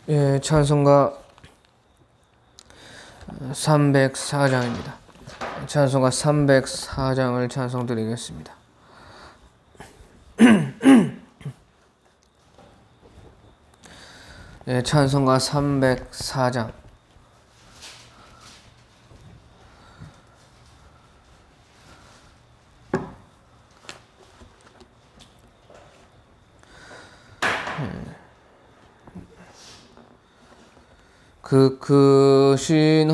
예, 찬송가 304장입니다. 찬송가 304장을 찬송드리겠습니다. 예, 찬송가 304장. 그 크신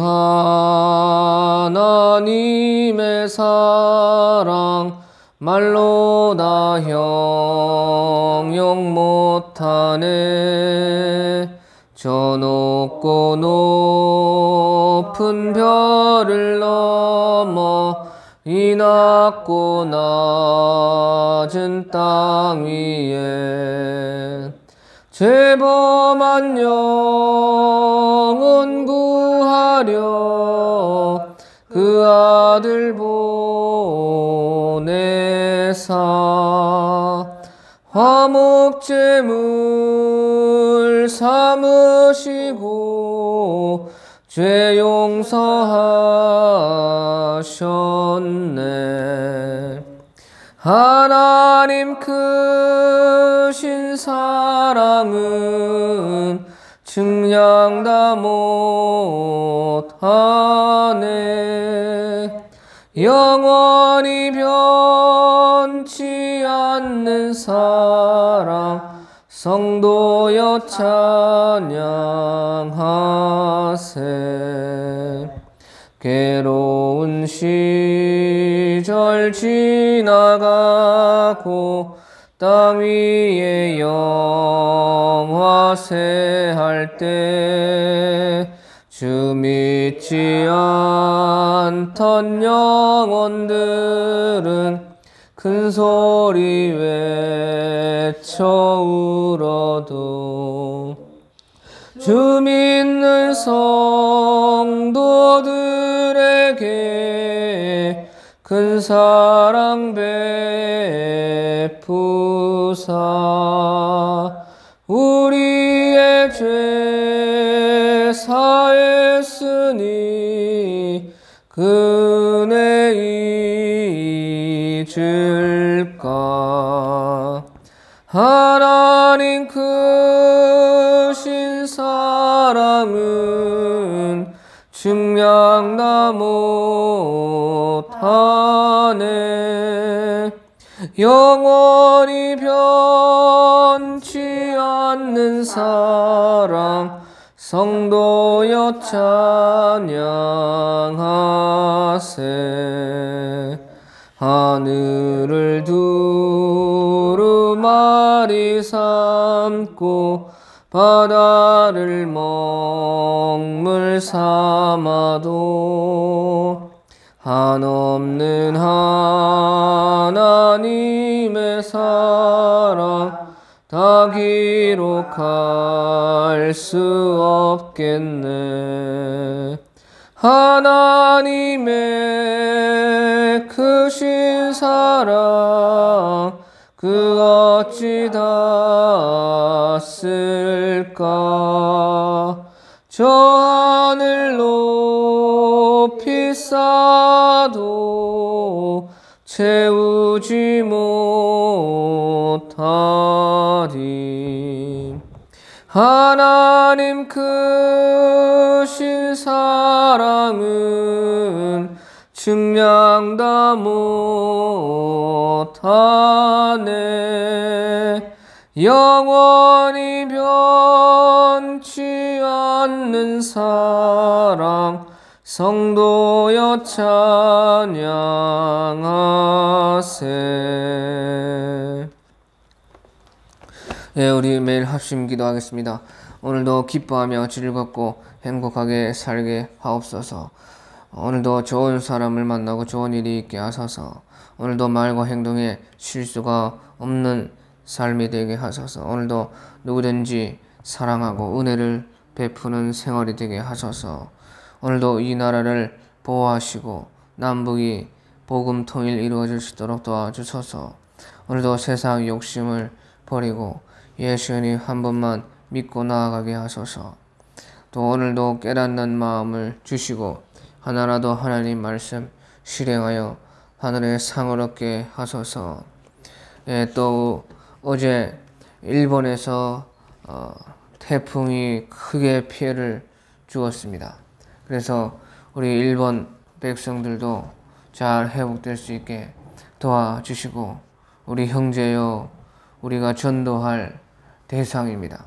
하나님의 사랑 말로 다 형용 못하네. 저 높고 높은 별을 넘어 이 낮고 낮은 땅 위에 죄범한 영혼 구하려 그 아들 보내사 화목제물 삼으시고 죄 용서하셨네. 하나님 크신 사랑은 증량 다 못하네. 영원히 변치 않는 사랑 성도여 찬양하세. 괴로운 시절 지나가고 땅 위에 영화세 할 때 주 믿지 않던 영혼들은 큰 소리 외쳐 울어도 주 믿는 성도들에게 큰 사랑 베푸사 우리의 죄 사했으니 그 은혜 잊을까. 하나님 크신 사랑은 증량 다 못하네. 영원히 변치 않는 사랑 성도여 찬양하세. 하늘을 두루마리 삼고 바다를 먹물 삼아도 한없는 하나님의 사랑 다 기록할 수 없겠네. 하나님의 크신 사랑 그 어찌 다 쓸까. 저 하늘 높이 쌓아도 채우지 못하리. 하나님 크신 사랑은 증량 다 못하네. 영원히 변치 않는 사랑 성도여 찬양하세. 예, 우리 매일 합심 기도하겠습니다. 오늘도 기뻐하며 즐겁고 행복하게 살게 하옵소서. 오늘도 좋은 사람을 만나고 좋은 일이 있게 하소서. 오늘도 말과 행동에 실수가 없는 삶이 되게 하소서. 오늘도 누구든지 사랑하고 은혜를 베푸는 생활이 되게 하소서. 오늘도 이 나라를 보호하시고 남북이 복음 통일 이루어질 수 있도록 도와주소서. 오늘도 세상 욕심을 버리고 예수님 한 분만 믿고 나아가게 하소서. 또 오늘도 깨닫는 마음을 주시고 하나라도 하나님 말씀 실행하여 하늘의 상을 얻게 하소서. 또 어제 일본에서 태풍이 크게 피해를 주었습니다. 그래서 우리 일본 백성들도 잘 회복될 수 있게 도와주시고, 우리 형제여 우리가 전도할 대상입니다.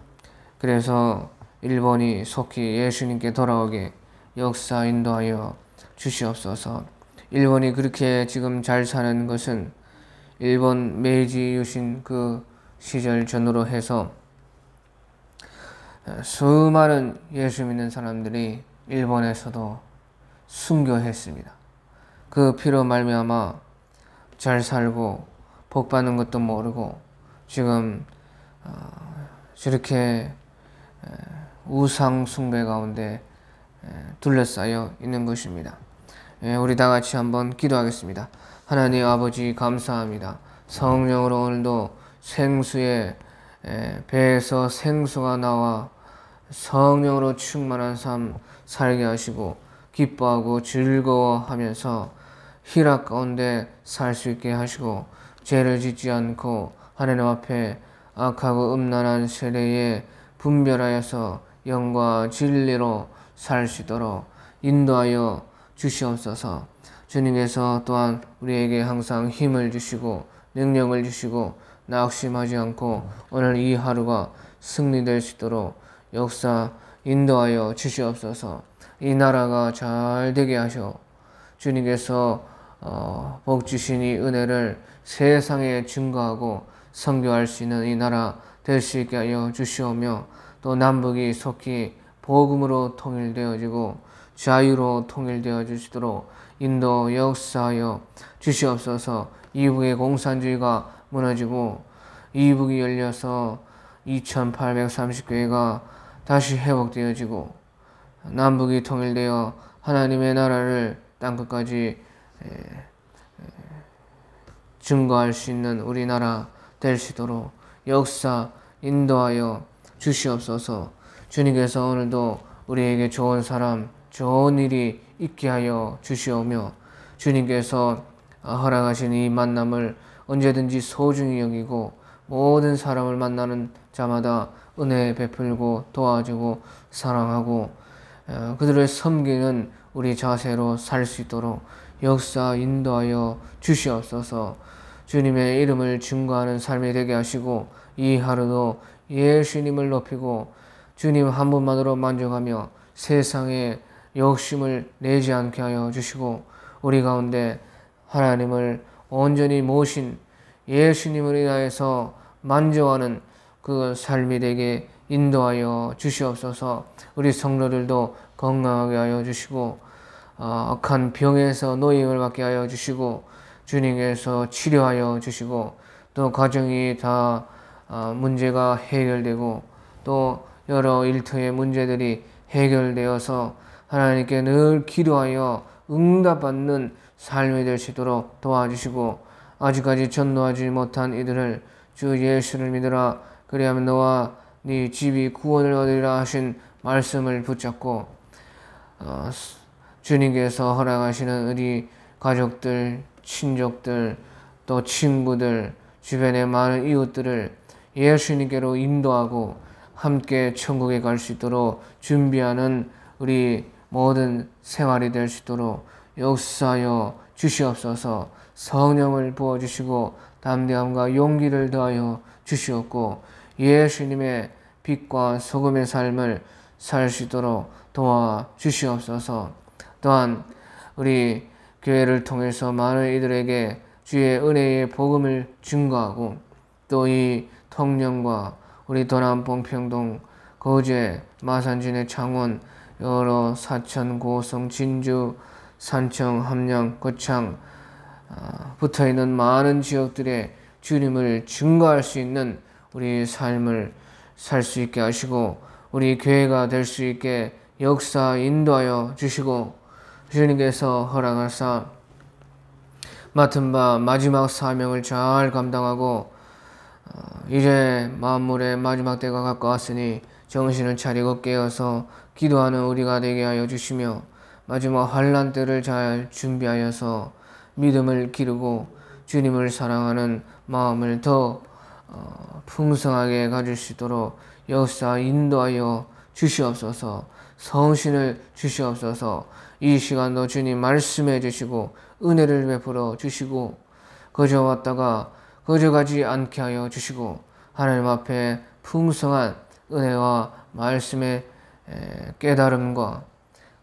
그래서 일본이 속히 예수님께 돌아오게 역사 인도하여 주시옵소서. 일본이 그렇게 지금 잘 사는 것은 일본 메이지 유신 그 시절 전후로 해서 수많은 예수 믿는 사람들이 일본에서도 순교했습니다. 그 피로 말미암아 잘 살고 복 받는 것도 모르고 지금 저렇게 우상 숭배 가운데 둘러싸여 있는 것입니다. 우리 다 같이 한번 기도하겠습니다. 하나님 아버지 감사합니다. 성령으로 오늘도 생수의 배에서 생수가 나와 성령으로 충만한 삶 살게 하시고 기뻐하고 즐거워하면서 희락 가운데 살 수 있게 하시고, 죄를 짓지 않고 하나님 앞에 악하고 음란한 세례에 분별하여서 영과 진리로 살 수 있도록 인도하여 주시옵소서. 주님께서 또한 우리에게 항상 힘을 주시고 능력을 주시고 낙심하지 않고 오늘 이 하루가 승리될 수 있도록 역사 인도하여 주시옵소서. 이 나라가 잘 되게 하셔 주님께서 복 주신 이 은혜를 세상에 증거하고 선교할 수 있는 이 나라 될 수 있게 하여 주시오며, 또 남북이 속히 복음으로 통일되어지고 자유로 통일되어 주시도록 인도 역사하여 주시옵소서. 이북의 공산주의가 무너지고 이북이 열려서 2830교회가 다시 회복되어지고 남북이 통일되어 하나님의 나라를 땅끝까지 증거할 수 있는 우리나라 될 수 있도록 역사 인도하여 주시옵소서. 주님께서 오늘도 우리에게 좋은 사람, 좋은 일이 있게 하여 주시오며, 주님께서 허락하신 이 만남을 언제든지 소중히 여기고 모든 사람을 만나는 자마다 은혜 베풀고 도와주고 사랑하고 그들을 섬기는 우리 자세로 살 수 있도록 역사 인도하여 주시옵소서. 주님의 이름을 증거하는 삶이 되게 하시고 이 하루도 예수님을 높이고 주님 한 분만으로 만족하며 세상에 욕심을 내지 않게 하여 주시고, 우리 가운데 하나님을 온전히 모신 예수님을 인하여서 만족하는 그 삶이 되게 인도하여 주시옵소서. 우리 성도들도 건강하게 하여 주시고 악한 병에서 노임을 받게 하여 주시고 주님께서 치료하여 주시고, 또 가정이 다 문제가 해결되고 또 여러 일터의 문제들이 해결되어서 하나님께 늘 기도하여 응답받는 삶이 될 수 있도록 도와주시고, 아직까지 전도하지 못한 이들을 주 예수를 믿으라 그리하면 너와 네 집이 구원을 얻으리라 하신 말씀을 붙잡고 주님께서 허락하시는 우리 가족들, 친족들, 또 친구들, 주변의 많은 이웃들을 예수님께로 인도하고 함께 천국에 갈 수 있도록 준비하는 우리 모든 생활이 될 수 있도록 역사하여 주시옵소서. 성령을 부어주시고 담대함과 용기를 더하여 주시옵고 예수님의 빛과 소금의 삶을 살 수 있도록 도와주시옵소서. 또한 우리 교회를 통해서 많은 이들에게 주의 은혜의 복음을 증거하고 또 이 통영과 우리 도남 봉평동 거제 마산진의 창원 여러 사천 고성 진주 산청 함양 거창 붙어있는 많은 지역들에 주님을 증거할 수 있는 우리 삶을 살 수 있게 하시고 우리 교회가 될 수 있게 역사 인도하여 주시고, 주님께서 허락하사 맡은 바 마지막 사명을 잘 감당하고 이제 만물의 마지막 때가 가까웠으니 정신을 차리고 깨어서 기도하는 우리가 되게 하여 주시며 마지막 환난 때를 잘 준비하여서 믿음을 기르고 주님을 사랑하는 마음을 더 풍성하게 가질 수 있도록 역사 인도하여 주시옵소서. 성신을 주시옵소서. 이 시간도 주님 말씀해 주시고 은혜를 베풀어 주시고 거저 왔다가 거저 가지 않게 하여 주시고 하나님 앞에 풍성한 은혜와 말씀의 깨달음과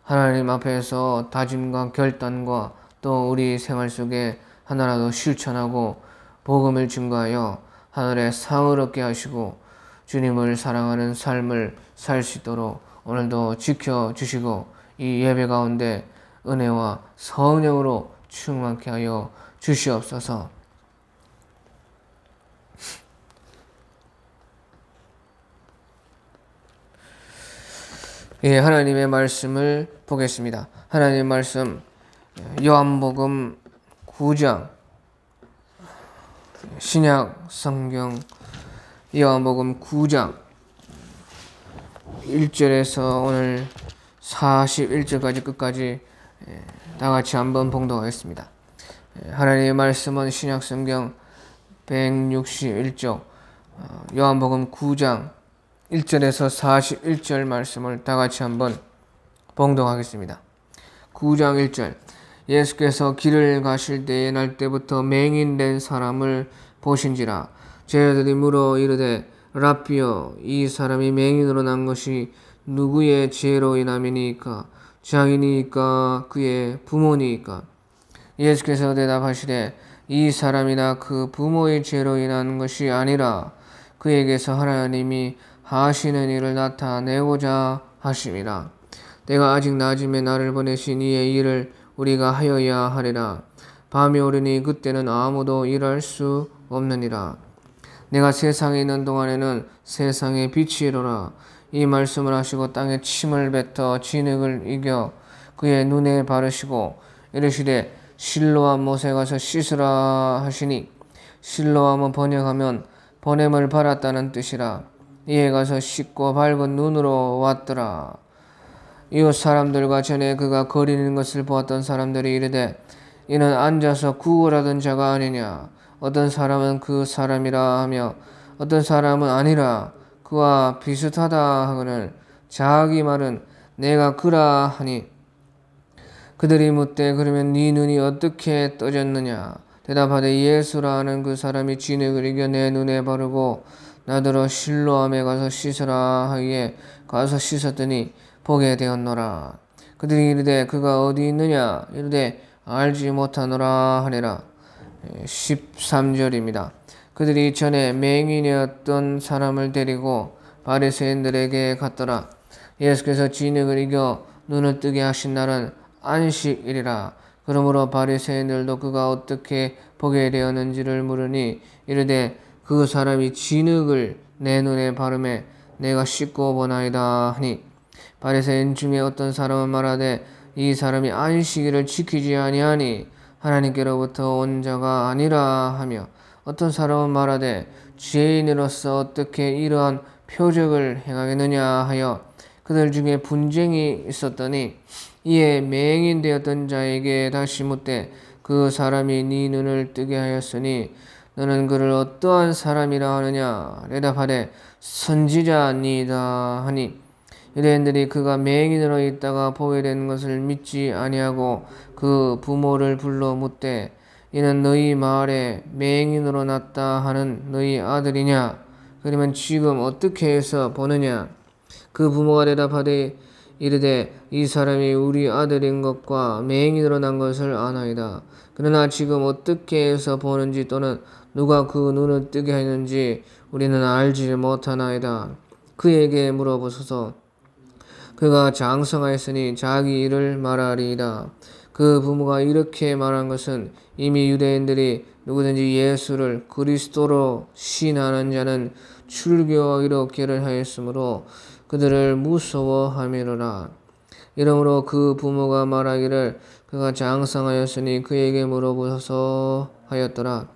하나님 앞에서 다짐과 결단과 또 우리 생활 속에 하나라도 실천하고 복음을 증거하여 하늘의 상을 얻게 하시고 주님을 사랑하는 삶을 살 수 있도록 오늘도 지켜주시고 이 예배 가운데 은혜와 성령으로 충만케 하여 주시옵소서. 예, 하나님의 말씀을 보겠습니다. 하나님의 말씀 요한복음 9장 신약 성경 요한복음 9장 1절에서 오늘 41절까지 끝까지 다 같이 한번 봉독하겠습니다. 하나님의 말씀은 신약 성경 161쪽 요한복음 9장 1절에서 41절 말씀을 다 같이 한번 봉독하겠습니다. 9장 1절 예수께서 길을 가실 때에 날 때부터 맹인된 사람을 보신지라 제자들이 물어 이르되 라삐여 이 사람이 맹인으로 난 것이 누구의 죄로 인함이니까 자기니까 그의 부모니까 예수께서 대답하시되 이 사람이나 그 부모의 죄로 인한 것이 아니라 그에게서 하나님이 하시는 일을 나타내고자 하심이라. 내가 아직 낮음에 나를 보내신 이의 일을 우리가 하여야 하리라. 밤이 오르니 그때는 아무도 일할 수 없느니라. 내가 세상에 있는 동안에는 세상의 빛이로라. 이 말씀을 하시고 땅에 침을 뱉어 진흙을 이겨 그의 눈에 바르시고 이르시되 실로암 못에 가서 씻으라 하시니 실로암은 번역하면 보냄을 받았다는 뜻이라. 이에 가서 씻고 밝은 눈으로 왔더라. 이웃 사람들과 전에 그가 거리는 것을 보았던 사람들이 이르되 이는 앉아서 구걸하던 자가 아니냐. 어떤 사람은 그 사람이라 하며 어떤 사람은 아니라 그와 비슷하다 하거늘 자기 말은 내가 그라 하니 그들이 묻되 그러면 네 눈이 어떻게 떠졌느냐. 대답하되 예수라 하는 그 사람이 진흙을 이겨 내 눈에 바르고 나더러 실로암에 가서 씻으라 하기에 가서 씻었더니 보게 되었노라. 그들이 이르되 그가 어디 있느냐 이르되 알지 못하노라 하니라. 13절입니다. 그들이 전에 맹인이었던 사람을 데리고 바리새인들에게 갔더라. 예수께서 진흙을 이겨 눈을 뜨게 하신 날은 안식일이라. 그러므로 바리새인들도 그가 어떻게 보게 되었는지를 물으니 이르되 그 사람이 진흙을 내 눈에 바르매 내가 씻고 보나이다 하니 바리새인 중에 어떤 사람은 말하되 이 사람이 안식일을 지키지 아니하니 하나님께로부터 온 자가 아니라 하며 어떤 사람은 말하되 죄인으로서 어떻게 이러한 표적을 행하겠느냐 하여 그들 중에 분쟁이 있었더니 이에 맹인 되었던 자에게 다시 묻되 그 사람이 네 눈을 뜨게 하였으니 너는 그를 어떠한 사람이라 하느냐. 대답하되 선지자니이다 하니 유대인들이 그가 맹인으로 있다가 보게 된 것을 믿지 아니하고 그 부모를 불러 묻되 이는 너희 마을에 맹인으로 났다 하는 너희 아들이냐. 그러면 지금 어떻게 해서 보느냐. 그 부모가 대답하되 이르되 이 사람이 우리 아들인 것과 맹인으로 난 것을 아나이다. 그러나 지금 어떻게 해서 보는지 또는 누가 그 눈을 뜨게 하였는지 우리는 알지 못하나이다. 그에게 물어보소서. 그가 장성하였으니 자기 일을 말하리이다. 그 부모가 이렇게 말한 것은 이미 유대인들이 누구든지 예수를 그리스도로 시인하는 자는 출교하기로 계를하였으므로 그들을 무서워함이로라. 이러므로 그 부모가 말하기를 그가 장성하였으니 그에게 물어보소서 하였더라.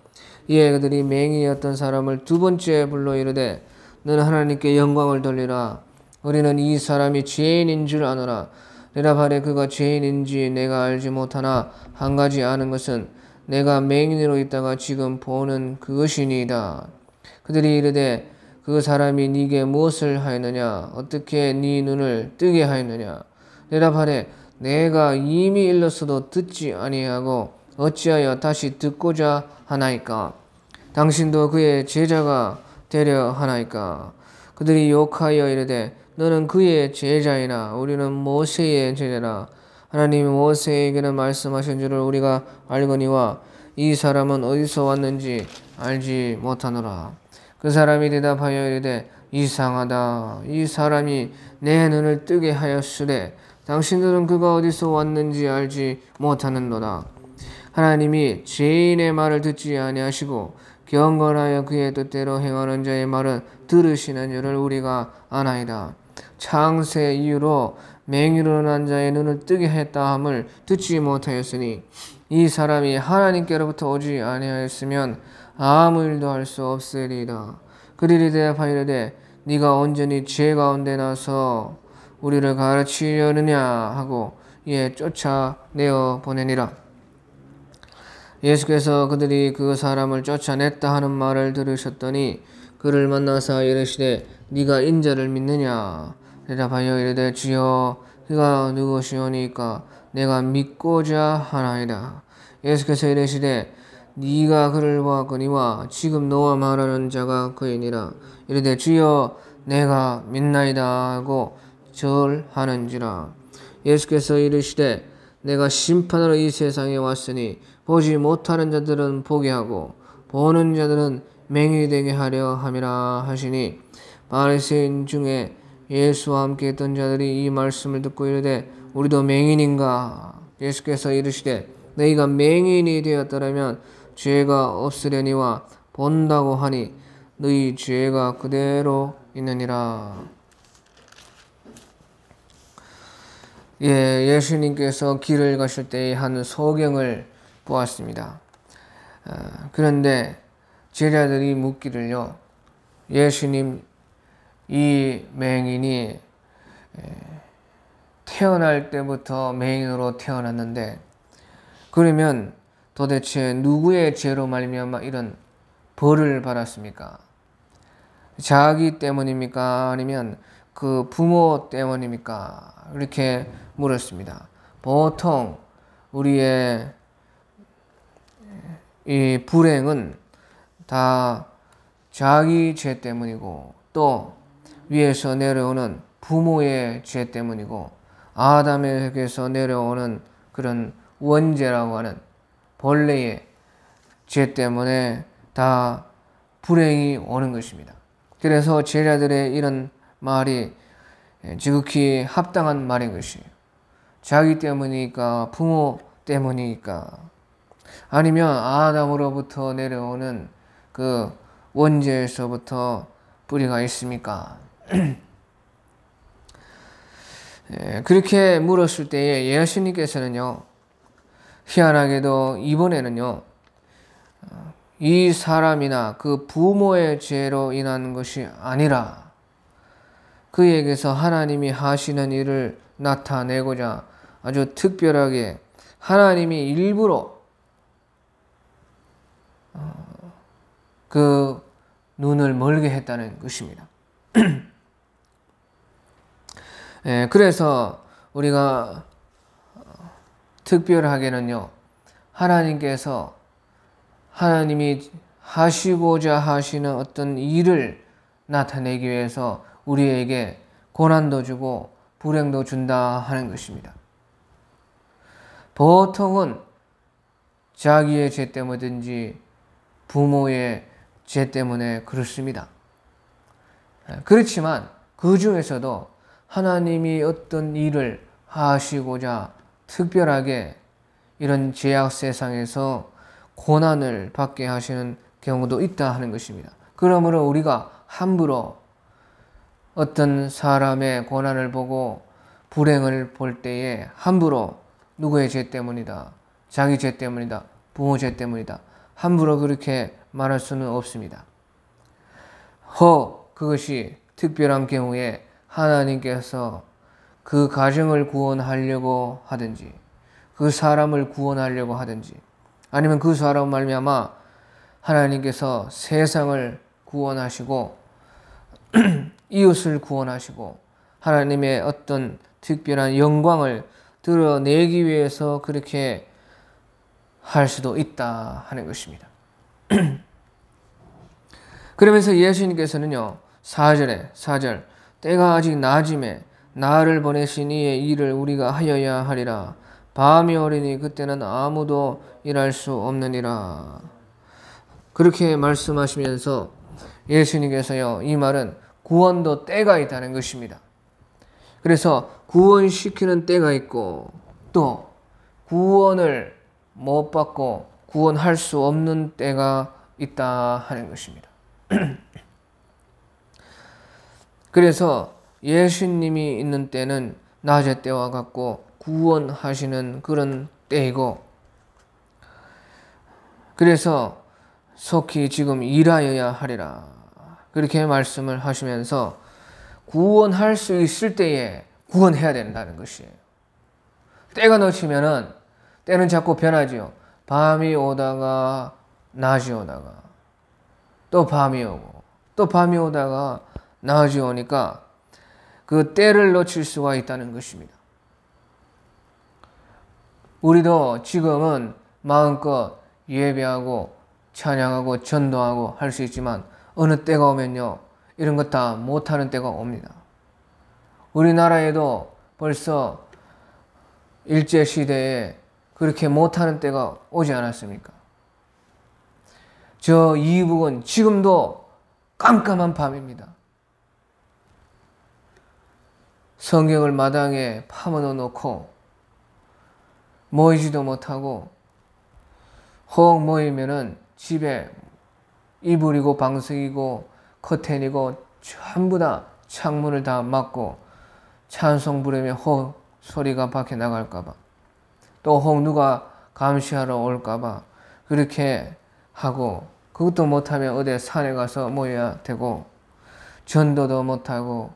이에 그들이 맹인이었던 사람을 두 번째 불러 이르되 너는 하나님께 영광을 돌리라. 우리는 이 사람이 죄인인 줄 아노라. 대답하되 그가 죄인인지 내가 알지 못하나 한 가지 아는 것은 내가 맹인으로 있다가 지금 보는 그것이니이다. 그들이 이르되 그 사람이 네게 무엇을 하였느냐? 어떻게 네 눈을 뜨게 하였느냐? 대답하되 내가 이미 일렀어도 듣지 아니하고 어찌하여 다시 듣고자 하나이까? 당신도 그의 제자가 되려 하나이까? 그들이 욕하여 이르되 너는 그의 제자이나 우리는 모세의 제자라. 하나님이 모세에게는 말씀하신 줄을 우리가 알거니와 이 사람은 어디서 왔는지 알지 못하노라. 그 사람이 대답하여 이르되 이상하다. 이 사람이 내 눈을 뜨게 하였으되 당신들은 그가 어디서 왔는지 알지 못하는도다. 하나님이 죄인의 말을 듣지 아니하시고 경건하여 그의 뜻대로 행하는 자의 말은 들으시는 줄을 우리가 아나이다. 창세 이후로 맹인으로 난 자의 눈을 뜨게 했다 함을 듣지 못하였으니 이 사람이 하나님께로부터 오지 아니하였으면 아무 일도 할 수 없으리이다. 그들이 대답하여 이르되 네가 온전히 죄 가운데 나서 우리를 가르치려느냐 하고 이에 쫓아내어 보내니라. 예수께서 그들이 그 사람을 쫓아냈다 하는 말을 들으셨더니 그를 만나사 이르시되 네가 인자를 믿느냐? 대답하여 이르되 주여 그가 누구시오니까 내가 믿고자 하나이다. 예수께서 이르시되 네가 그를 보았거니와 지금 너와 말하는 자가 그이니라. 이르되 주여 내가 믿나이다 하고 절하는지라. 예수께서 이르시되 내가 심판으로 이 세상에 왔으니 보지 못하는 자들은 보게 하고 보는 자들은 맹인이 되게 하려 함이라 하시니 바리새인 중에 예수와 함께 있던 자들이 이 말씀을 듣고 이르되 우리도 맹인인가? 예수께서 이르시되 너희가 맹인이 되었더라면 죄가 없으려니와 본다고 하니 너희 죄가 그대로 있느니라. 예수님께서 길을 가실 때의 한 소경을 보았습니다. 그런데 제자들이 묻기를요. 예수님, 이 맹인이 태어날 때부터 맹인으로 태어났는데 그러면 도대체 누구의 죄로 말미암아 이런 벌을 받았습니까? 자기 때문입니까? 아니면 그 부모 때문입니까? 이렇게 물었습니다. 보통 우리의 이 불행은 다 자기 죄 때문이고 또 위에서 내려오는 부모의 죄 때문이고 아담에게서 내려오는 그런 원죄라고 하는 본래의 죄 때문에 다 불행이 오는 것입니다. 그래서 제자들의 이런 말이 지극히 합당한 말인 것이에요. 자기 때문이니까 부모 때문이니까 아니면 아담으로부터 내려오는 그 원죄에서부터 뿌리가 있습니까? 그렇게 물었을 때에 예수님께서는요. 희한하게도 이번에는요. 이 사람이나 그 부모의 죄로 인한 것이 아니라 그에게서 하나님이 하시는 일을 나타내고자 아주 특별하게 하나님이 일부러 그 눈을 멀게 했다는 것입니다. 그래서 우리가 특별하게는요, 하나님께서 하나님이 하시고자 하시는 어떤 일을 나타내기 위해서 우리에게 고난도 주고 불행도 준다 하는 것입니다. 보통은 자기의 죄 때문이든지 부모의 죄 때문에 그렇습니다. 그렇지만 그 중에서도 하나님이 어떤 일을 하시고자 특별하게 이런 죄악 세상에서 고난을 받게 하시는 경우도 있다 하는 것입니다. 그러므로 우리가 함부로 어떤 사람의 고난을 보고 불행을 볼 때에 함부로 누구의 죄 때문이다, 자기 죄 때문이다, 부모 죄 때문이다 함부로 그렇게 말할 수는 없습니다. 그것이 특별한 경우에 하나님께서 그 가정을 구원하려고 하든지 그 사람을 구원하려고 하든지 아니면 그 사람 말미암아 하나님께서 세상을 구원하시고 이웃을 구원하시고 하나님의 어떤 특별한 영광을 드러내기 위해서 그렇게 할 수도 있다 하는 것입니다. 그러면서 예수님께서는요 4절 때가 아직 낮음에 나를 보내신 이의 일을 우리가 하여야 하리라. 밤이 오리니 그때는 아무도 일할 수 없느니라. 그렇게 말씀하시면서 예수님께서요 이 말은 구원도 때가 있다는 것입니다. 그래서 구원시키는 때가 있고 또 구원을 못 받고 구원할 수 없는 때가 있다 하는 것입니다. 그래서 예수님이 있는 때는 낮의 때와 같고 구원하시는 그런 때이고 그래서 속히 지금 일하여야 하리라 그렇게 말씀을 하시면서 구원할 수 있을 때에 구원해야 된다는 것이에요. 때가 놓치면은 때는 자꾸 변하지요. 밤이 오다가 낮이 오다가 또 밤이 오고 또 밤이 오다가 낮이 오니까 그 때를 놓칠 수가 있다는 것입니다. 우리도 지금은 마음껏 예배하고 찬양하고 전도하고 할 수 있지만 어느 때가 오면요 이런 것 다 못하는 때가 옵니다. 우리나라에도 벌써 일제시대에 그렇게 못하는 때가 오지 않았습니까? 저 이북은 지금도 깜깜한 밤입니다. 성경을 마당에 파묻어 놓고 모이지도 못하고 혹 모이면은 집에 이불이고 방석이고 커튼이고 전부 다 창문을 다 막고 찬송 부르면 혹 소리가 밖에 나갈까봐 또 혹 누가 감시하러 올까봐 그렇게 하고 그것도 못하면 어디 산에 가서 모여야 되고 전도도 못하고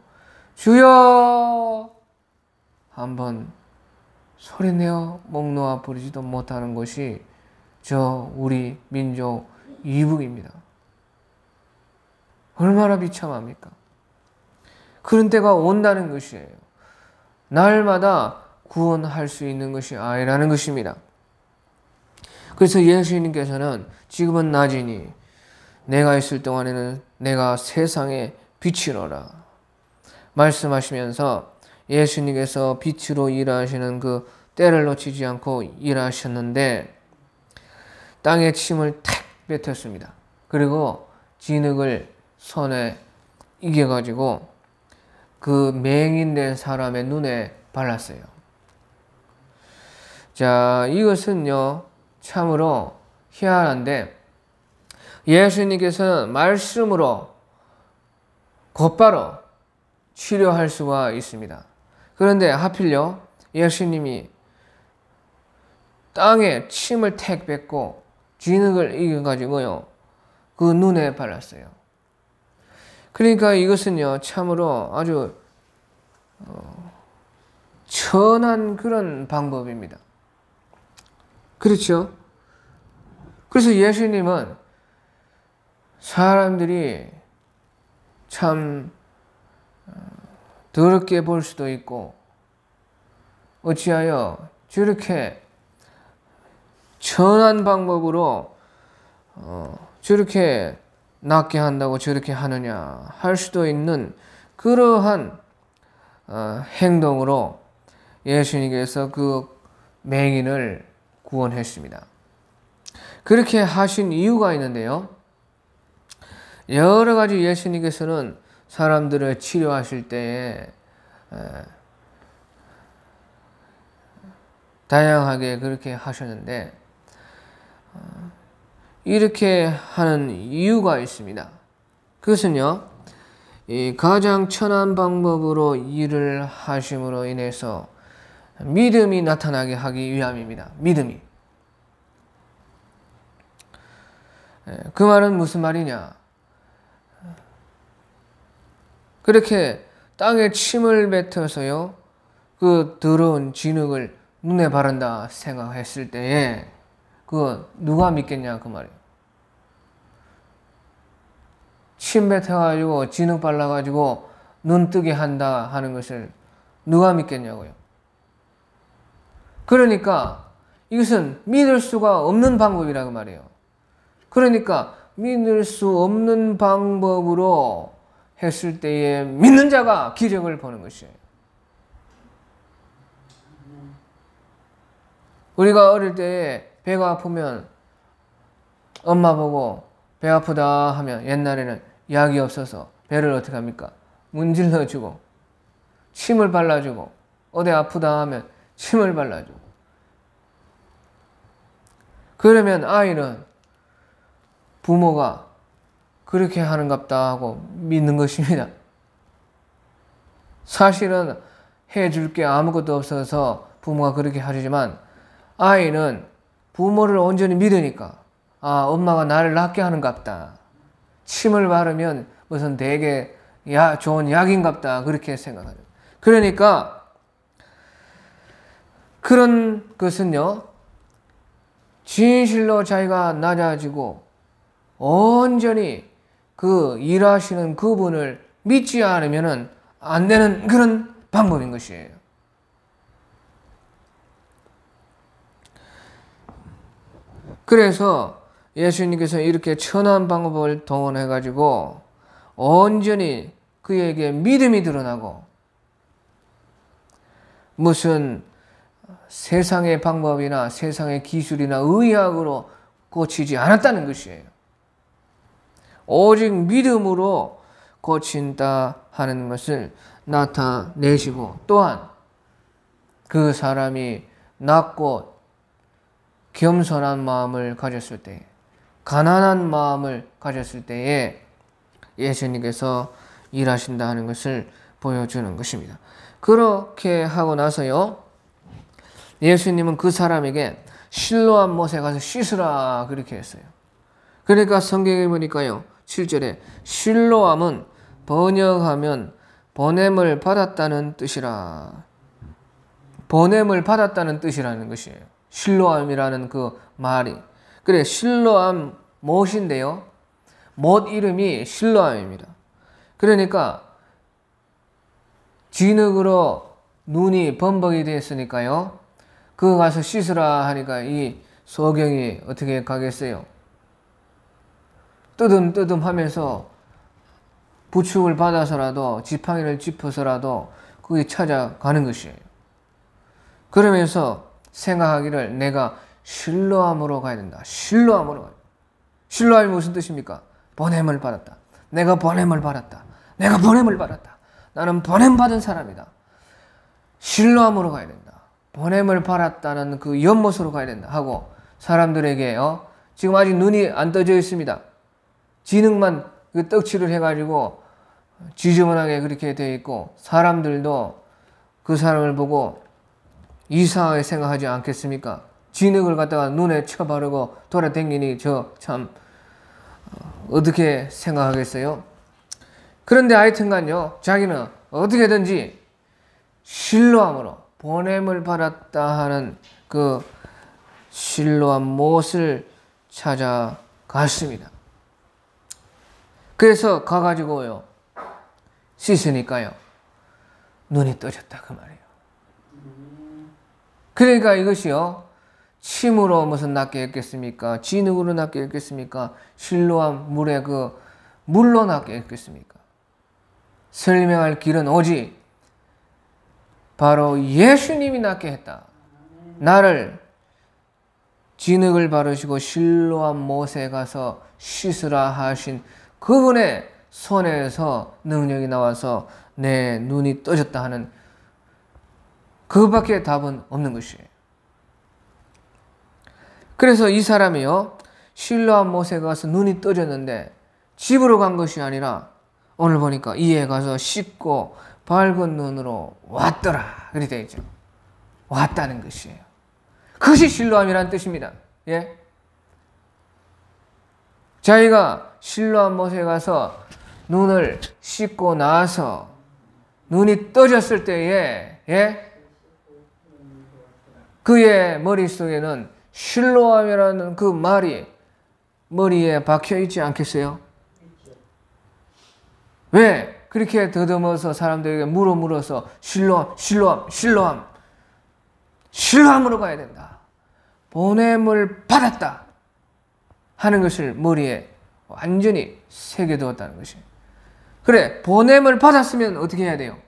주여 한번 소리내어 목 놓아 부르지도 못하는 것이 저 우리 민족 이북입니다. 얼마나 비참합니까? 그런 때가 온다는 것이에요. 날마다 구원할 수 있는 것이 아니라는 것입니다. 그래서 예수님께서는 지금은 낮이니 내가 있을 동안에는 내가 세상의 빛이로라 말씀하시면서 예수님께서 빛으로 일하시는 그 때를 놓치지 않고 일하셨는데 땅에 침을 탁 뱉었습니다. 그리고 진흙을 손에 이겨가지고 그 맹인된 사람의 눈에 발랐어요. 자, 이것은요 참으로 희한한데 예수님께서는 말씀으로 곧바로 치료할 수가 있습니다. 그런데 하필요 예수님이 땅에 침을 택 뱉고 진흙을 이겨가지고요 그 눈에 발랐어요. 그러니까 이것은요 참으로 아주 천한 그런 방법입니다. 그렇죠? 그래서 예수님은 사람들이 참 더럽게 볼 수도 있고 어찌하여 저렇게 천한 방법으로 저렇게 낫게 한다고 저렇게 하느냐 할 수도 있는 그러한 행동으로 예수님께서 그 맹인을 구원했습니다. 그렇게 하신 이유가 있는데요. 여러 가지 예수님께서는 사람들을 치료하실 때에 다양하게 그렇게 하셨는데 이렇게 하는 이유가 있습니다. 그것은요, 이 가장 천한 방법으로 일을 하심으로 인해서 믿음이 나타나게 하기 위함입니다. 믿음이. 그 말은 무슨 말이냐? 그렇게 땅에 침을 뱉어서요, 그 더러운 진흙을 눈에 바른다 생각했을 때에 그 누가 믿겠냐 그 말이에요. 침 뱉어가지고 진흙 발라가지고 눈 뜨게 한다 하는 것을 누가 믿겠냐고요. 그러니까 이것은 믿을 수가 없는 방법이라고 말이에요. 그러니까 믿을 수 없는 방법으로 했을 때에 믿는 자가 기적을 보는 것이에요. 우리가 어릴 때 배가 아프면 엄마 보고 배 아프다 하면 옛날에는 약이 없어서 배를 어떻게 합니까? 문질러주고 침을 발라주고 어디 아프다 하면 침을 발라주고 그러면 아이는 부모가 그렇게 하는갑다 하고 믿는 것입니다. 사실은 해줄 게 아무것도 없어서 부모가 그렇게 하지만 아이는 부모를 온전히 믿으니까 아 엄마가 나를 낫게 하는갑다. 침을 바르면 무슨 되게 좋은 약인갑다 그렇게 생각하죠. 그러니까 그런 것은요 진실로 자기가 낮아지고 온전히 그 일하시는 그분을 믿지 않으면 안 되는 그런 방법인 것이에요. 그래서 예수님께서 이렇게 천한 방법을 동원해가지고 온전히 그에게 믿음이 드러나고 무슨 세상의 방법이나 세상의 기술이나 의학으로 고치지 않았다는 것이에요. 오직 믿음으로 고친다 하는 것을 나타내시고 또한 그 사람이 낫고 겸손한 마음을 가졌을 때, 가난한 마음을 가졌을 때에 예수님께서 일하신다 하는 것을 보여주는 것입니다. 그렇게 하고 나서요, 예수님은 그 사람에게 실로암 못에 가서 씻으라 그렇게 했어요. 그러니까 성경에 보니까요, 7절에 실로암은 번역하면 보냄을 받았다는 뜻이라. 보냄을 받았다는 뜻이라는 것이에요. 실로암이라는 그 말이. 그래, 실로암 못인데요. 못 이름이 실로암입니다. 그러니까 진흙으로 눈이 범벅이 됐으니까요. 그거 가서 씻으라 하니까 이 소경이 어떻게 가겠어요? 뜨듬뜨듬 하면서 부축을 받아서라도 지팡이를 짚어서라도 거기 찾아가는 것이에요. 그러면서 생각하기를 내가 실로암으로 가야 된다. 실로암으로 가야 된다. 실로암이 무슨 뜻입니까? 보냄을 받았다. 내가 보냄을 받았다. 내가 보냄을 받았다. 나는 보냄받은 사람이다. 실로암으로 가야 된다. 보냄을 받았다는 그 연못으로 가야 된다 하고 사람들에게 지금 아직 눈이 안 떠져 있습니다. 진흙만 그 떡칠을 해가지고 지저분하게 그렇게 되어 있고 사람들도 그 사람을 보고 이상하게 생각하지 않겠습니까? 진흙을 갖다가 눈에 쳐바르고 돌아다니니 저 참 어떻게 생각하겠어요? 그런데 하여튼간요 자기는 어떻게든지 실로암으로 보냄을 받았다 하는 그 실로암 못을 찾아갔습니다. 그래서 가가지고요 씻으니까요 눈이 떠졌다 그 말이에요. 그러니까 이것이요 침으로 무슨 낫게 했겠습니까? 진흙으로 낫게 했겠습니까? 실로암 물에 그 물로 낫게 했겠습니까? 설명할 길은 오직 바로 예수님이 낫게 했다. 나를 진흙을 바르시고 실로암 못에 가서 씻으라 하신 그분의 손에서 능력이 나와서 내 눈이 떠졌다 하는 그밖에 답은 없는 것이에요. 그래서 이 사람이요 실로암 못에 가서 눈이 떠졌는데 집으로 간 것이 아니라 오늘 보니까 이에 가서 씻고 밝은 눈으로 왔더라 그렇게 되어 있죠. 왔다는 것이에요. 그것이 실로암이라는 뜻입니다. 예? 자기가 실로암 못에 가서 눈을 씻고 나서 눈이 떠졌을 때에 그의 머릿속에는 실로암이라는 그 말이 머리에 박혀 있지 않겠어요? 왜 그렇게 더듬어서 사람들에게 물어서 실로암으로 가야 된다. 보냄을 받았다 하는 것을 머리에 완전히 새겨두었다는 것이에요. 그래, 보냄을 받았으면 어떻게 해야 돼요?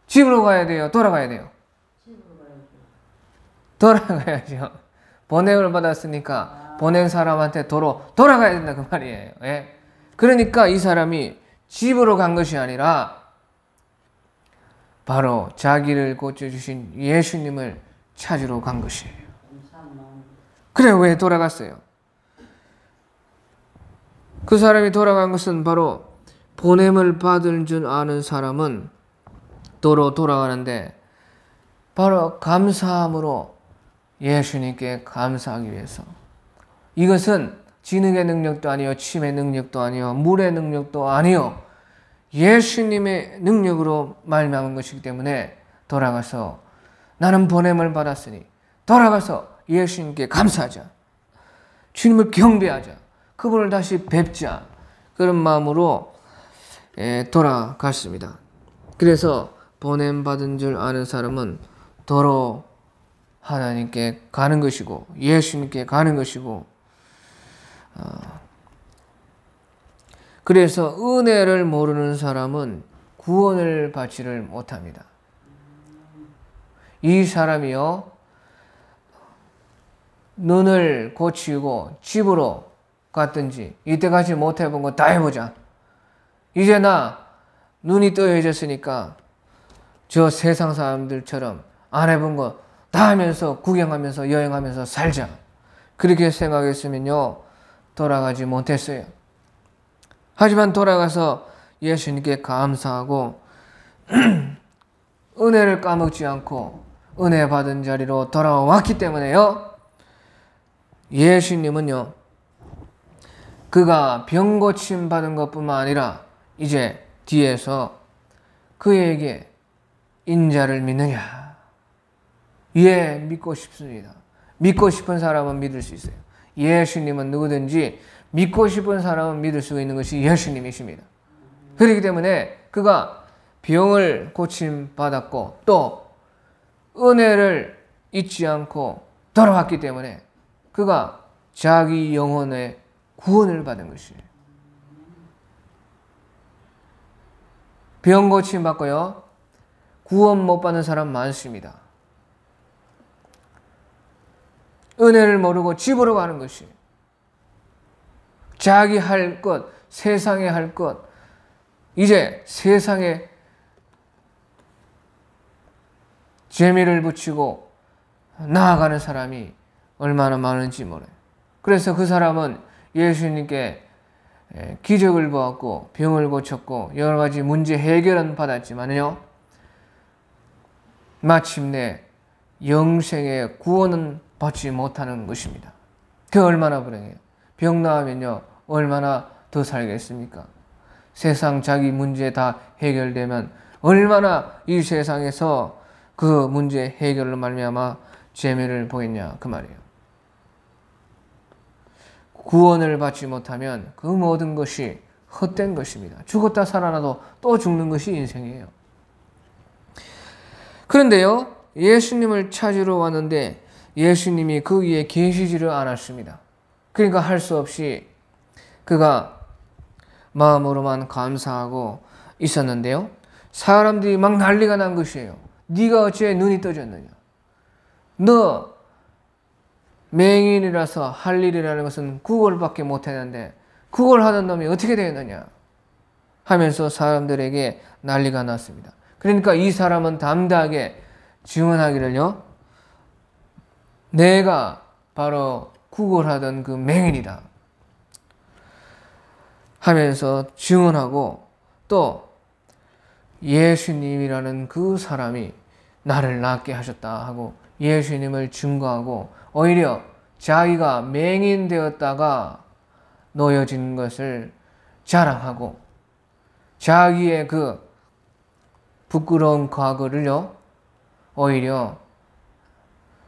집으로 가야 돼요? 돌아가야 돼요? 돌아가야죠. 보냄을 받았으니까 보낸 사람한테 돌아가야 된다 그 말이에요. 예? 그러니까 이 사람이 집으로 간 것이 아니라 바로 자기를 고쳐주신 예수님을 찾으러 간 것이에요. 그래, 왜 돌아갔어요? 그 사람이 돌아간 것은 바로 보냄을 받을 줄 아는 사람은 도로 돌아가는데 바로 감사함으로 예수님께 감사하기 위해서. 이것은 지능의 능력도 아니요, 침의 능력도 아니요, 물의 능력도 아니요, 예수님의 능력으로 말미암은 것이기 때문에 돌아가서 나는 보냄을 받았으니 돌아가서 예수님께 감사하자, 주님을 경배하자, 그분을 다시 뵙자, 그런 마음으로 돌아갔습니다. 그래서 보냄 받은 줄 아는 사람은 도로 하나님께 가는 것이고 예수님께 가는 것이고, 그래서 은혜를 모르는 사람은 구원을 받지를 못합니다. 이 사람이요, 눈을 고치고 집으로 갔든지 이때까지 못해본 거 다 해보자. 이제 나 눈이 떠해졌으니까 저 세상 사람들처럼 안 해본 거 다 하면서 구경하면서 여행하면서 살자. 그렇게 생각했으면요, 돌아가지 못했어요. 하지만 돌아가서 예수님께 감사하고 은혜를 까먹지 않고 은혜 받은 자리로 돌아왔기 때문에요, 예수님은요, 그가 병 고침 받은 것뿐만 아니라 이제 뒤에서 그에게 인자를 믿느냐? 예, 믿고 싶습니다. 믿고 싶은 사람은 믿을 수 있어요. 예수님은 누구든지 믿고 싶은 사람은 믿을 수 있는 것이 예수님이십니다. 그렇기 때문에 그가 병을 고침 받았고 또 은혜를 잊지 않고 돌아왔기 때문에 그가 자기 영혼의 구원을 받은 것이에요. 병 고침 받고요, 구원 못 받는 사람 많습니다. 은혜를 모르고 집으로 가는 것이에요. 자기 할 것, 세상에 할 것, 이제 세상에 재미를 붙이고 나아가는 사람이 얼마나 많은지 몰라요. 그래서 그 사람은 예수님께 기적을 보았고 병을 고쳤고 여러 가지 문제 해결은 받았지만요, 마침내 영생의 구원은 받지 못하는 것입니다. 그 얼마나 불행해요. 병 나으면요, 얼마나 더 살겠습니까? 세상 자기 문제 다 해결되면 얼마나 이 세상에서 그 문제 해결로 말미암아 재미를 보겠냐 그 말이에요. 구원을 받지 못하면 그 모든 것이 헛된 것입니다. 죽었다 살아나도 또 죽는 것이 인생이에요. 그런데요, 예수님을 찾으러 왔는데 예수님이 그 위에 계시지를 않았습니다. 그러니까 할 수 없이 그가 마음으로만 감사하고 있었는데요, 사람들이 막 난리가 난 것이에요. 네가 어찌 눈이 떠졌느냐? 너 맹인이라서 할 일이라는 것은 구걸밖에 못했는데 구걸 하는 놈이 어떻게 되느냐? 하면서 사람들에게 난리가 났습니다. 그러니까 이 사람은 담대하게 증언하기를요, 내가 바로 구걸하던 그 맹인이다 하면서 증언하고, 또 예수님이라는 그 사람이 나를 낫게 하셨다 하고 예수님을 증거하고, 오히려 자기가 맹인 되었다가 놓여진 것을 자랑하고 자기의 그 부끄러운 과거를요, 오히려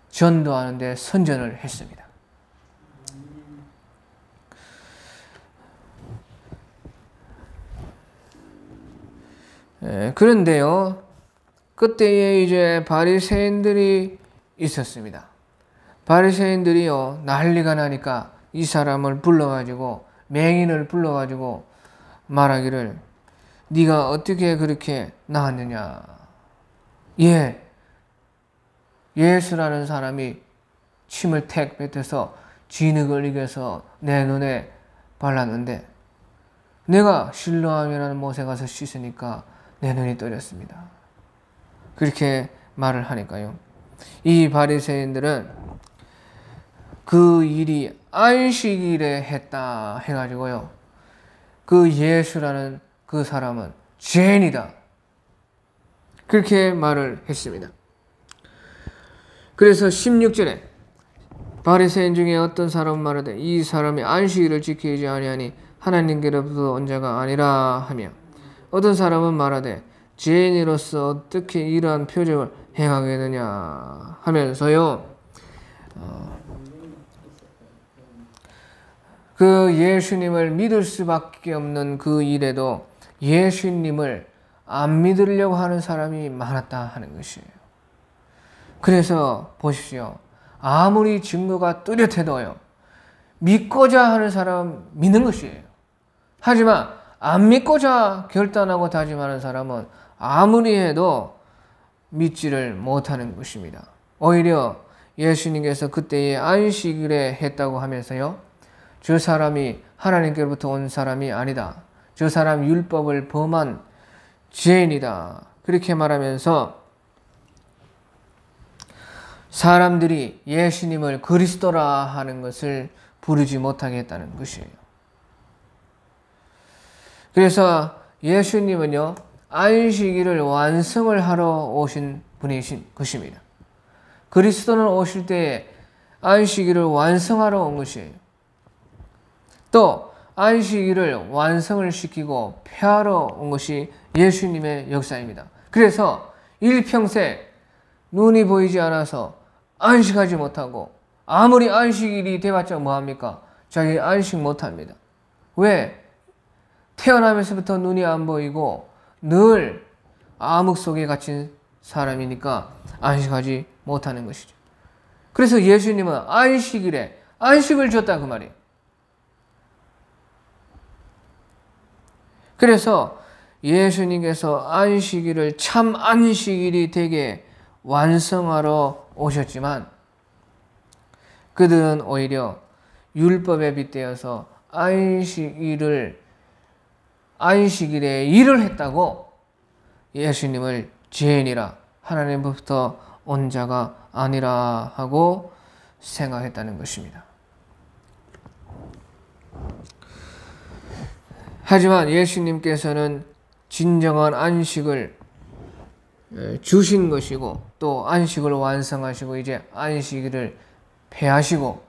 전도하는 데 선전을 했습니다. 그런데요, 그때에 이제 바리새인들이 있었습니다. 바리새인들이요, 난리가 나니까 이 사람을 불러가지고, 맹인을 불러가지고 말하기를, 네가 어떻게 그렇게 나왔느냐. 예수라는 사람이 침을 택 뱉어서 진흙을 이겨서 내 눈에 발랐는데, 내가 실로암이라는 못에 가서 씻으니까 내 눈이 떠졌습니다. 그렇게 말을 하니까요, 이 바리새인들은 그 일이 안식일에 했다 해가지고요, 그 예수라는 그 사람은 죄인이다, 그렇게 말을 했습니다. 그래서 16절에 바리새인 중에 어떤 사람은 말하되 이 사람이 안식일을 지키지 아니하니 하나님께로부터 온 자가 아니라 하며, 어떤 사람은 말하되 죄인으로서 어떻게 이러한 표적을 행하겠느냐 하면서요, 그 예수님을 믿을 수밖에 없는 그 일에도 예수님을 안 믿으려고 하는 사람이 많았다 하는 것이에요. 그래서 보십시오. 아무리 증거가 뚜렷해도요, 믿고자 하는 사람 믿는 것이에요. 하지만 안 믿고자 결단하고 다짐하는 사람은 아무리 해도 믿지를 못하는 것입니다. 오히려 예수님께서 그때의 안식일에 했다고 하면서요, 저 사람이 하나님께로부터 온 사람이 아니다, 저 사람 율법을 범한 죄인이다, 그렇게 말하면서 사람들이 예수님을 그리스도라 하는 것을 부르지 못하게 했다는 것이에요. 그래서 예수님은요, 안식일을 완성을 하러 오신 분이신 것입니다. 그리스도는 오실 때에 안식일을 완성하러 온 것이에요. 또 안식일을 완성을 시키고 폐하러 온 것이 예수님의 역사입니다. 그래서 일평생 눈이 보이지 않아서 안식하지 못하고, 아무리 안식일이 돼봤자 뭐합니까? 자기 안식 못합니다. 왜? 태어나면서부터 눈이 안 보이고 늘 암흑 속에 갇힌 사람이니까 안식하지 못하는 것이죠. 그래서 예수님은 안식일에 안식을 줬다 그 말이에요. 그래서 예수님께서 안식일을 참 안식일이 되게 완성하러 오셨지만, 그들은 오히려 율법에 빗대어서 안식일에 일을 했다고 예수님을 죄인이라, 하나님부터 온 자가 아니라 하고 생각했다는 것입니다. 하지만 예수님께서는 진정한 안식을 주신 것이고, 또 안식을 완성하시고 이제 안식일을 폐하시고,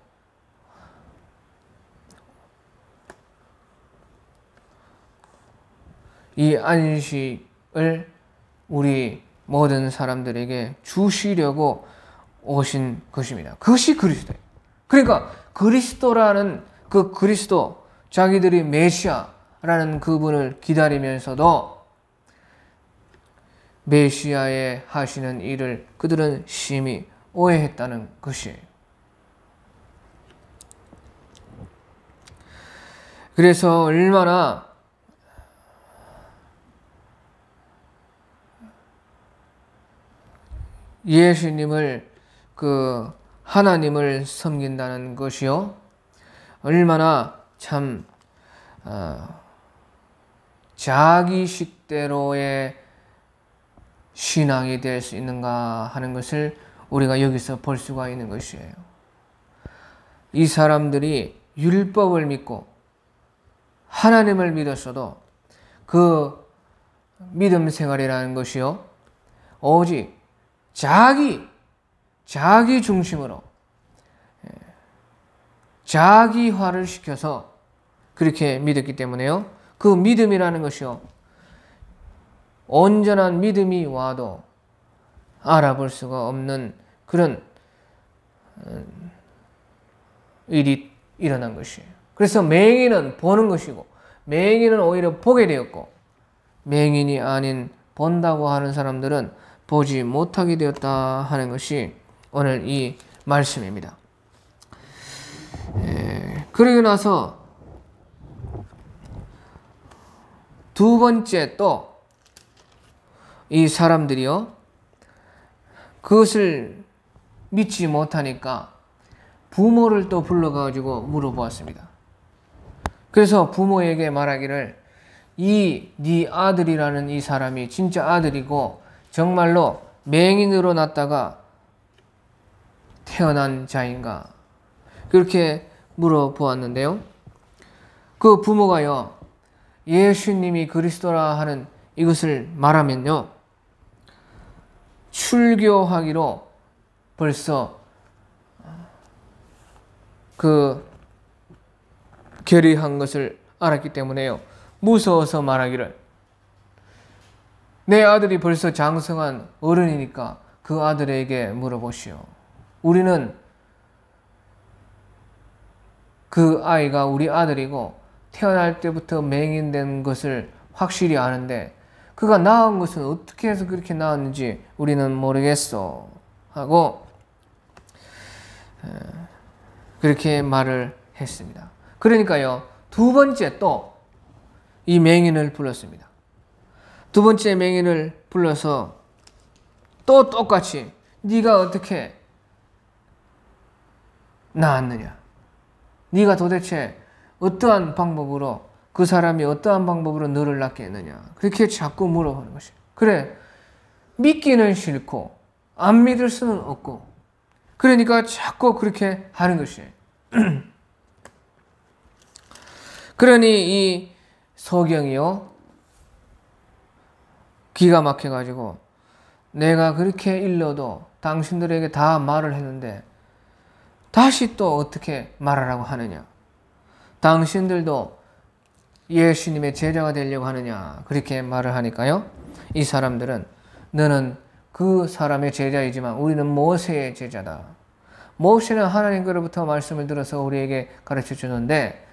이 안식을 우리 모든 사람들에게 주시려고 오신 것입니다. 그것이 그리스도예요. 그러니까 그리스도라는 그 그리스도, 자기들이 메시아라는 그분을 기다리면서도 메시아에 하시는 일을 그들은 심히 오해했다는 것이에요. 그래서 얼마나 예수님을, 그 하나님을 섬긴다는 것이요, 얼마나 참 자기식대로의 신앙이 될 수 있는가 하는 것을 우리가 여기서 볼 수가 있는 것이에요. 이 사람들이 율법을 믿고 하나님을 믿었어도 그 믿음 생활이라는 것이요, 오직 자기 중심으로 자기화를 시켜서 그렇게 믿었기 때문에요, 그 믿음이라는 것이요, 온전한 믿음이 와도 알아볼 수가 없는 그런 일이 일어난 것이에요. 그래서 맹인은 보는 것이고 맹인은 오히려 보게 되었고 맹인이 아닌 본다고 하는 사람들은 보지 못하게 되었다 하는 것이 오늘 이 말씀입니다. 그러고 나서 두 번째 또 이 사람들이요 그것을 믿지 못하니까 부모를 또 불러가지고 물어보았습니다. 그래서 부모에게 말하기를 네 아들이라는 이 사람이 진짜 아들이고 정말로 맹인으로 났다가 태어난 자인가 그렇게 물어보았는데요. 그 부모가요 예수님이 그리스도라 하는 이것을 말하면요 출교하기로 벌써 그 결의한 것을 알았기 때문에요 무서워서 말하기를 내 아들이 벌써 장성한 어른이니까 그 아들에게 물어보시오. 우리는 그 아이가 우리 아들이고 태어날 때부터 맹인된 것을 확실히 아는데 그가 낳은 것은 어떻게 해서 그렇게 낳았는지 우리는 모르겠어 하고 그렇게 말을 했습니다. 그러니까요 두 번째 또 이 맹인을 불렀습니다. 두 번째 맹인을 불러서 또 똑같이 네가 어떻게 낳았느냐, 네가 도대체 어떠한 방법으로 그 사람이 어떠한 방법으로 너를 낳게 했느냐 그렇게 자꾸 물어보는 것이에요. 그래 믿기는 싫고 안 믿을 수는 없고 그러니까 자꾸 그렇게 하는 것이에요. 그러니 이 소경이요 기가 막혀가지고 내가 그렇게 일러도 당신들에게 다 말을 했는데 다시 또 어떻게 말하라고 하느냐, 당신들도 예수님의 제자가 되려고 하느냐 그렇게 말을 하니까요 이 사람들은 너는 그 사람의 제자이지만 우리는 모세의 제자다. 모세는 하나님께로부터 말씀을 들어서 우리에게 가르쳐 주는데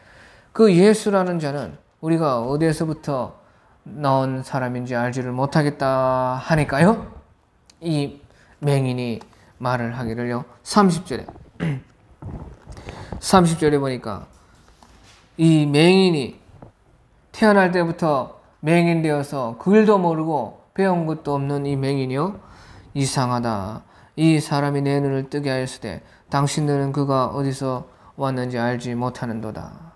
그 예수라는 자는 우리가 어디에서부터 나온 사람인지 알지를 못하겠다 하니까요 이 맹인이 말을 하기를요 30절에 보니까 이 맹인이 태어날 때부터 맹인되어서 글도 모르고 배운 것도 없는 이 맹인이요 이상하다. 이 사람이 내 눈을 뜨게 하였으되 당신들은 그가 어디서 왔는지 알지 못하는도다.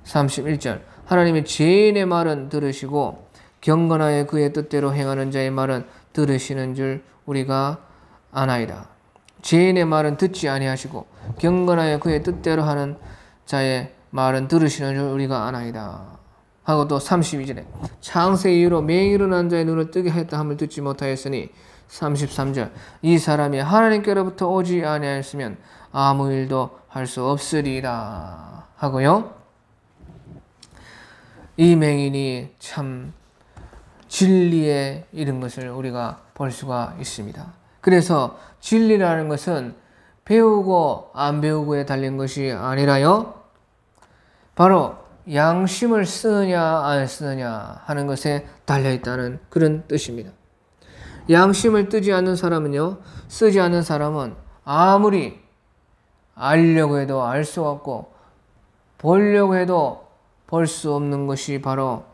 31절 하나님의 죄인의 말은 들으시고 경건하여 그의 뜻대로 행하는 자의 말은 들으시는 줄 우리가 아나이다. 죄인의 말은 듣지 아니하시고 경건하여 그의 뜻대로 하는 자의 말은 들으시는 줄 우리가 아나이다. 하고 또 32절에 창세 이후로 맹인으로 난 자의 눈을 뜨게 하였다 함을 듣지 못하였으니 33절 이 사람이 하나님께로부터 오지 아니하였으면 아무 일도 할 수 없으리라 하고요. 이 맹인이 참 진리에 이른 것을 우리가 볼 수가 있습니다. 그래서 진리라는 것은 배우고 안 배우고에 달린 것이 아니라요 바로 양심을 쓰느냐 안 쓰느냐 하는 것에 달려있다는 그런 뜻입니다. 양심을 쓰지 않는 사람은 아무리 알려고 해도 알 수 없고 보려고 해도 볼 수 없는 것이 바로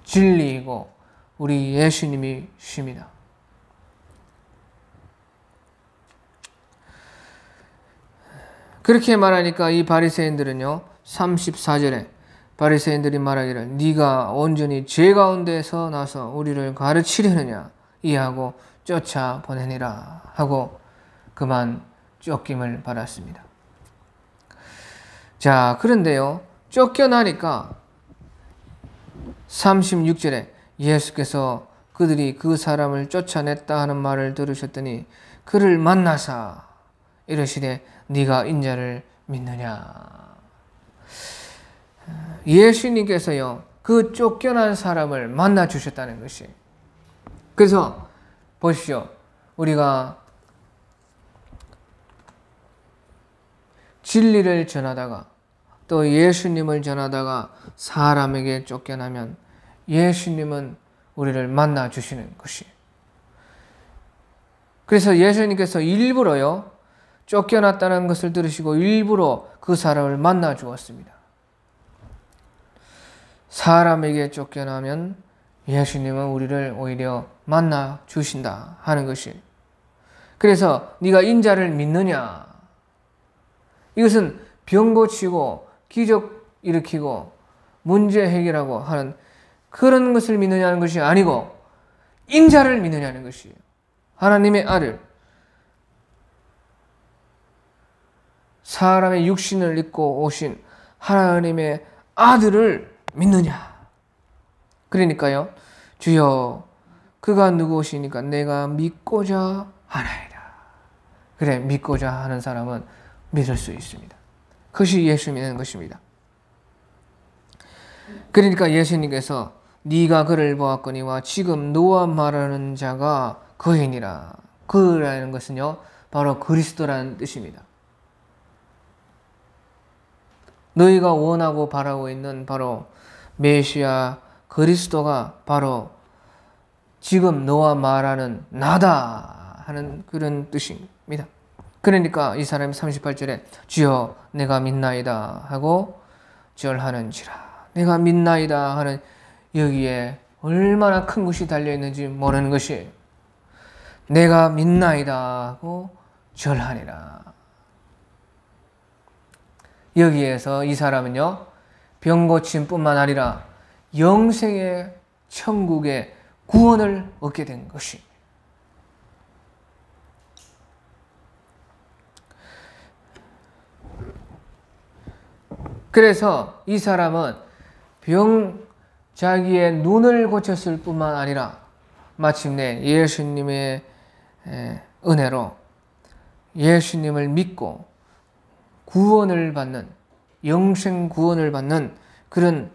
진리이고 우리 예수님이십니다. 그렇게 말하니까 이 바리새인들은요 34절에 바리새인들이 말하기를 네가 온전히 죄 가운데서 나서 우리를 가르치려느냐 이하고 쫓아보내니라 하고 그만 쫓김을 받았습니다. 자, 그런데요 쫓겨나니까 36절에 예수께서 그들이 그 사람을 쫓아냈다 하는 말을 들으셨더니 그를 만나사 이르시되 네가 인자를 믿느냐. 예수님께서요 그 쫓겨난 사람을 만나 주셨다는 것이. 그래서 보십시오. 우리가 진리를 전하다가 또 예수님을 전하다가 사람에게 쫓겨나면 예수님은 우리를 만나 주시는 것이. 그래서 예수님께서 일부러요, 쫓겨났다는 것을 들으시고 일부러 그 사람을 만나 주었습니다. 사람에게 쫓겨나면 예수님은 우리를 오히려 만나 주신다 하는 것이. 그래서 네가 인자를 믿느냐? 이것은 병 고치고 기적 일으키고 문제 해결하고 하는 그런 것을 믿느냐는 것이 아니고 인자를 믿느냐는 것이에요. 하나님의 아들, 사람의 육신을 입고 오신 하나님의 아들을 믿느냐? 그러니까요, 주여 그가 누구시니까 내가 믿고자 하나이다. 그래, 믿고자 하는 사람은 믿을 수 있습니다. 그것이 예수 믿는 것입니다. 그러니까 예수님께서 네가 그를 보았거니와 지금 너와 말하는 자가 그이니라. 그라는 것은요, 바로 그리스도라는 뜻입니다. 너희가 원하고 바라고 있는 바로 메시아 그리스도가 바로 지금 너와 말하는 나다 하는 그런 뜻입니다. 그러니까 이 사람이 38절에 주여 내가 믿나이다 하고 절하는지라. 내가 믿나이다 하는 여기에 얼마나 큰 것이 달려있는지 모르는 것이에요. 내가 믿나이다 하고 절하니라. 여기에서 이 사람은요, 병 고침뿐만 아니라 영생의 천국의 구원을 얻게 된 것이. 그래서 이 사람은 자기의 눈을 고쳤을 뿐만 아니라 마침내 예수님의 은혜로 예수님을 믿고 구원을 받는, 영생 구원을 받는 그런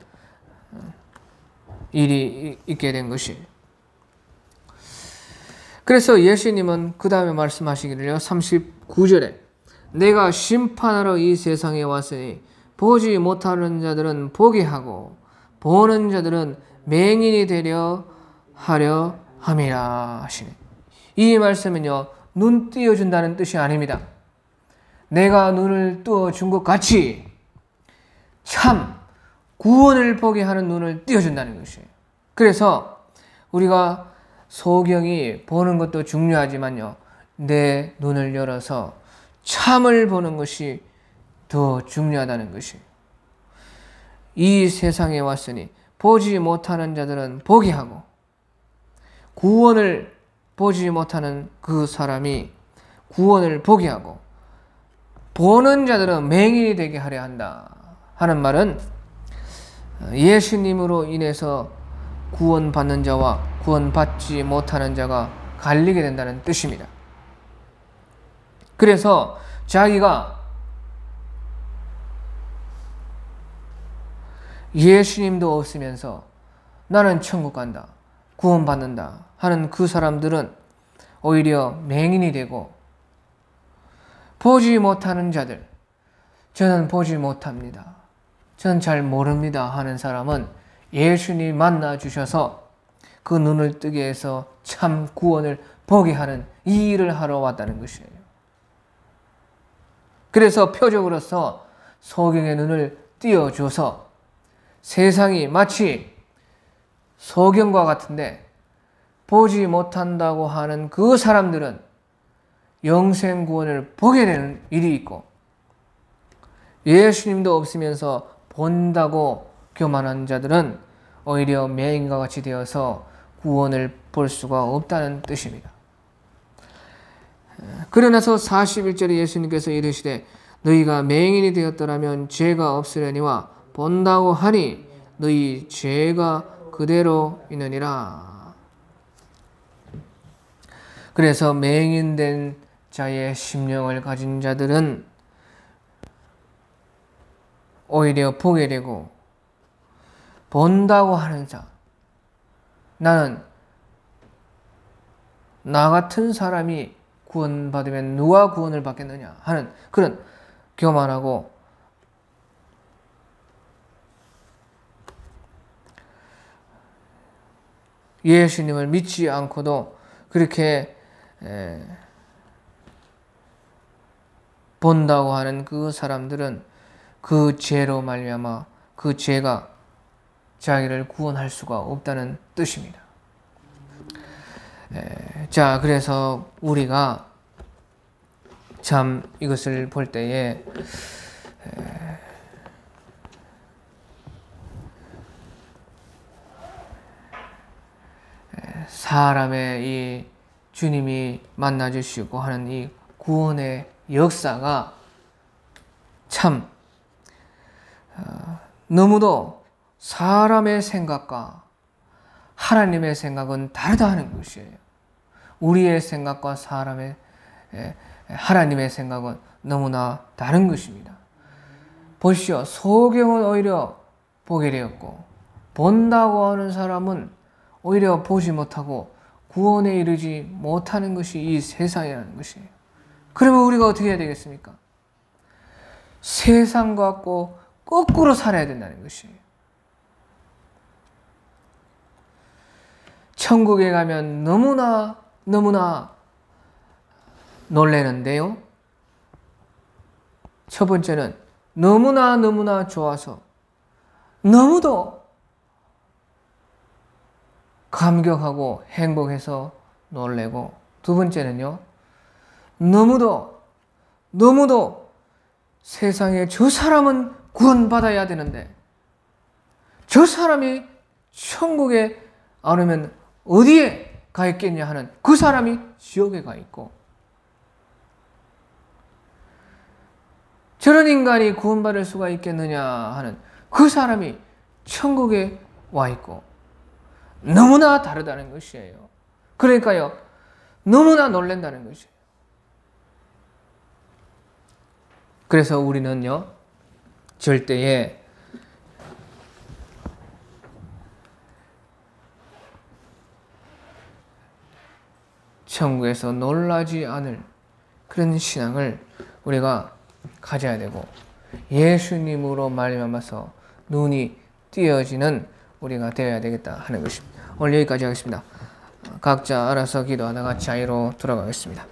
일이 있게 된 것이. 그래서 예수님은 그 다음에 말씀하시기를요, 39절에 내가 심판하러 이 세상에 왔으니 보지 못하는 자들은 보게 하고 보는 자들은 맹인이 되려 하려 함이라 하시네. 이 말씀은요, 눈 띄어준다는 뜻이 아닙니다. 내가 눈을 띄어준 것 같이 참 구원을 보게 하는 눈을 띄어준다는 것이에요. 그래서 우리가 소경이 보는 것도 중요하지만요, 내 눈을 열어서 참을 보는 것이 더 중요하다는 것이에요. 이 세상에 왔으니 보지 못하는 자들은 보게 하고 구원을 보지 못하는 그 사람이 구원을 보게 하고 보는 자들은 맹인이 되게 하려 한다 하는 말은 예수님으로 인해서 구원받는 자와 구원받지 못하는 자가 갈리게 된다는 뜻입니다. 그래서 자기가 예수님도 없으면서 나는 천국 간다, 구원받는다 하는 그 사람들은 오히려 맹인이 되고, 보지 못하는 자들, 저는 보지 못합니다, 저는 잘 모릅니다 하는 사람은 예수님 만나 주셔서 그 눈을 뜨게 해서 참 구원을 보게 하는 이 일을 하러 왔다는 것이에요. 그래서 표적으로서 소경의 눈을 띄어줘서 세상이 마치 소경과 같은데 보지 못한다고 하는 그 사람들은 영생 구원을 보게 되는 일이 있고, 예수님도 없으면서 본다고 교만한 자들은 오히려 맹인과 같이 되어서 구원을 볼 수가 없다는 뜻입니다. 그러나서 41절에 예수님께서 이르시되 너희가 맹인이 되었더라면 죄가 없으려니와 본다고 하니 너희 죄가 그대로 있느니라. 그래서 맹인된 자의 심령을 가진 자들은 오히려 보게 되고, 본다고 하는 자, 나는 나 같은 사람이 구원받으면 누가 구원을 받겠느냐 하는 그런 교만하고 예수님을 믿지 않고도 그렇게 본다고 하는 그 사람들은 그 죄로 말미암아 그 죄가 자기를 구원할 수가 없다는 뜻입니다. 자, 그래서 우리가 참 이것을 볼 때에 사람의 이 주님이 만나주시고 하는 이 구원의 역사가 참 너무도 사람의 생각과 하나님의 생각은 다르다 하는 것이에요. 우리의 생각과 하나님의 생각은 너무나 다른 것입니다. 보시오, 소경은 오히려 보게 되었고 본다고 하는 사람은 오히려 보지 못하고 구원에 이르지 못하는 것이 이 세상이라는 것이에요. 그러면 우리가 어떻게 해야 되겠습니까? 세상과 거꾸로 살아야 된다는 것이에요. 천국에 가면 너무나 놀라는데요. 첫 번째는 너무나 좋아서 너무도 감격하고 행복해서 놀래고, 두 번째는요, 너무도 세상에 저 사람은 구원받아야 되는데 저 사람이 천국에 안 오면 어디에 가 있겠냐 하는 그 사람이 지옥에 가 있고, 저런 인간이 구원받을 수가 있겠느냐 하는 그 사람이 천국에 와 있고, 너무나 다르다는 것이에요. 그러니까요, 너무나 놀란다는 것이에요. 그래서 우리는요, 절대에 천국에서 놀라지 않을 그런 신앙을 우리가 가져야 되고, 예수님으로 말미암아서 눈이 띄어지는 우리가 되어야 되겠다 하는 것입니다. 오늘 여기까지 하겠습니다. 각자 알아서 기도하다가 자유로 돌아가겠습니다.